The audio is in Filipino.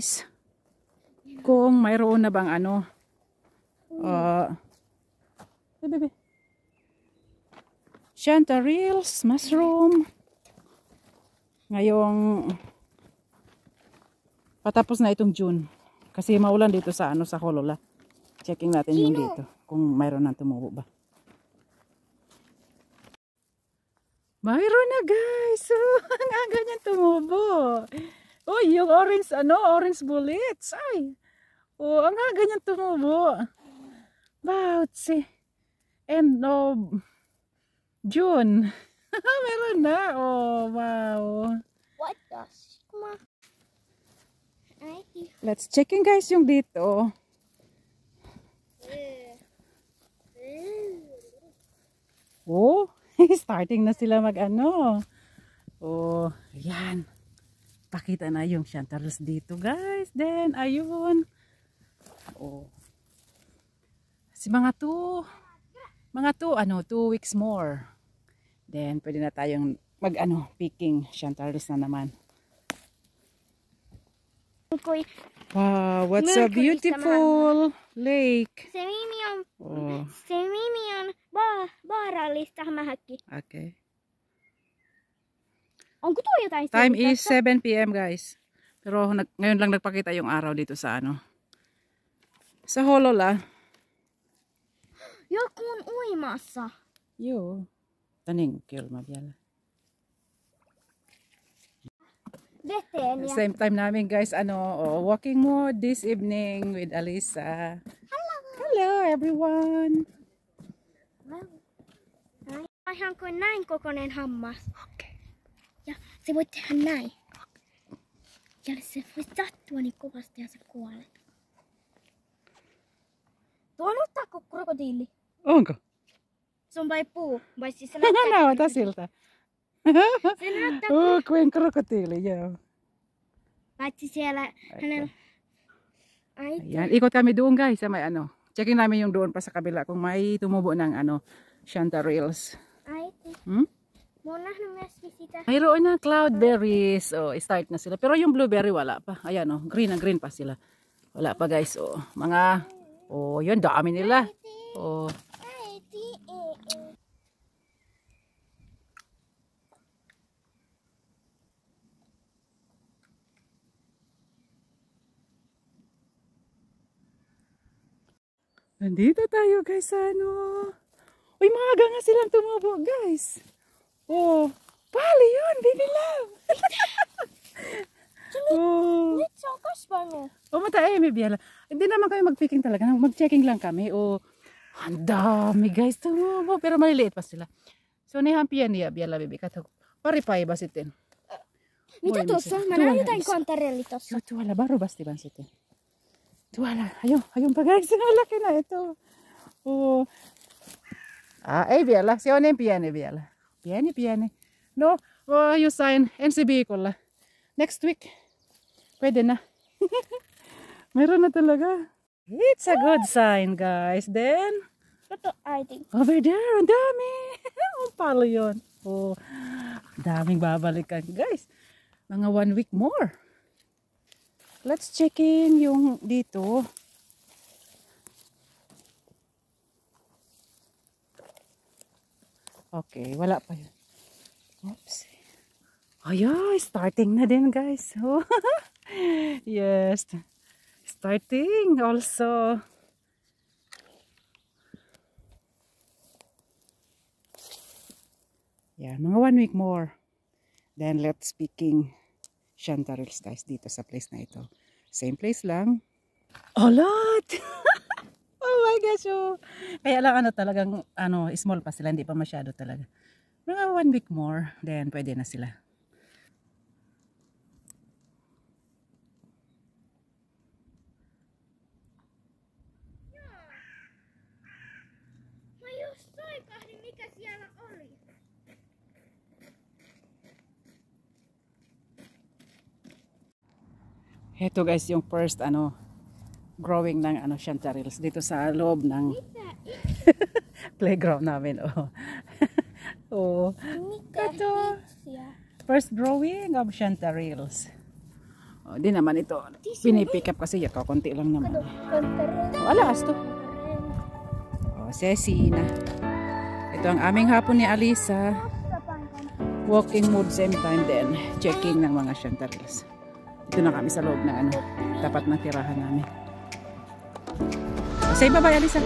guys kung mayroon na bang ano chanterelles, mushroom ngayong patapos na itong June kasi maulan dito sa ano sa Holola. Checking natin yung dito kung mayroon nang tumubo ba. Mayroon na guys. Ang aga niyan tumubo. Oh, yung orange orange bullets. Ay. Oh, ang aga niyan tumubo. Bautsi. End of June. Meron na. Oh, wow. What the? Let's checking guys yung dito. Oh, starting na sila mag-ano. Oh, yan. Pakita na yung chanterelles dito guys. Then, ayun. Oh. Si mga 2 weeks more. Then, pwede na tayong mag-ano, picking chanterelles na naman. Wow, what's a beautiful lake. Se mimi on vaarallista hämähäkki. Okay. Onko tuo jotain Time is 7 PM guys. Pero ngayon lang nagpakita yung araw dito sa ano. Sa Holola. Joku on uimassa. Joo. Taning kylmä vielä. Veteen ja... Same time namin guys, walking mode this evening with Alisa. Hello! Hello everyone! Ihan kuin näin kokoinen hammas. Okay. Ja se voi tehdä näin. Ja se voi sattua niin kovasti ja se kuolee. Tuo on ottaako krokotiili? Onko? Se on vai puu? Vai siis se Näytä siltä. Se näyttää kuin krokotiili, joo. Paitsi siellä hänellä... Ayan, ikot kami doon guys sa may ano. Checking namin yung doon pa sa kabila kung may tumubo ng chanterelles. Äiti. Hmm? Mä oon nähnyt myöskin sitä. Mayroon na cloudberries. Oh, start na sila. Pero yung blueberry wala pa. Ayan green na green pa sila. Wala pa guys. Oh, mga yun dami nila. Oh. Nandito tayo guys Uy, maaga nga silang tumubo guys. Oh, pali yun, baby love. Nyt se on kasvanut. Mutta ei me vielä. Hindi naman kayo mag-picking talaga. Mag-checking lang kami. Ang dami guys tumubo. Pero maliliit pa sila. So, on ihan pieniä vielä, baby. Kato, pari päivää sitten. Mitä tuossa? Mä näen jotain kantarelli tossa. Tuolla, varubasti vaan sitten. Tuolla, ayun pa guys. Laki na ito. Oh. Ei vielä. Se on niin pieni vielä. Pieni. No, jossain ensi viikolla. Next week. Pwede na. Meron na talaga. It's a good sign, guys. Then, Kato, äiti. over there, ang dami. Ang paljon. Oh, daming babalikan. Guys, mga 1 week more. Let's check in yung dito. Okay, wala pa yun. Oops. Ayan, starting na din guys. Oh. Yes. Starting also. Yeah, mga 1 week more. Then let's picking chanterelles guys dito sa place na ito. Same place lang. A lot! Oh my gosh, oh. Kaya lang talagang small pa sila, hindi pa masyado talaga. Mga 1 week more, then pwede na sila. Mä just soikahdin, mikä siellä oli. Ito guys yung first growing ng chanterelles dito sa loob ng playground namin. Oh. Ito. First growing of chanterelles. Oh, di naman ito. Pinipick up kasi yakaw. Konti lang naman. Oh, alas to. Oh, Ceci na. Ito ang aming hapon ni Alisa. Walking mode same time din. Checking ng mga chanterelles. Dito na kami sa loob na ano. Tapat ng tirahan namin. Say bye-bye, Alisa.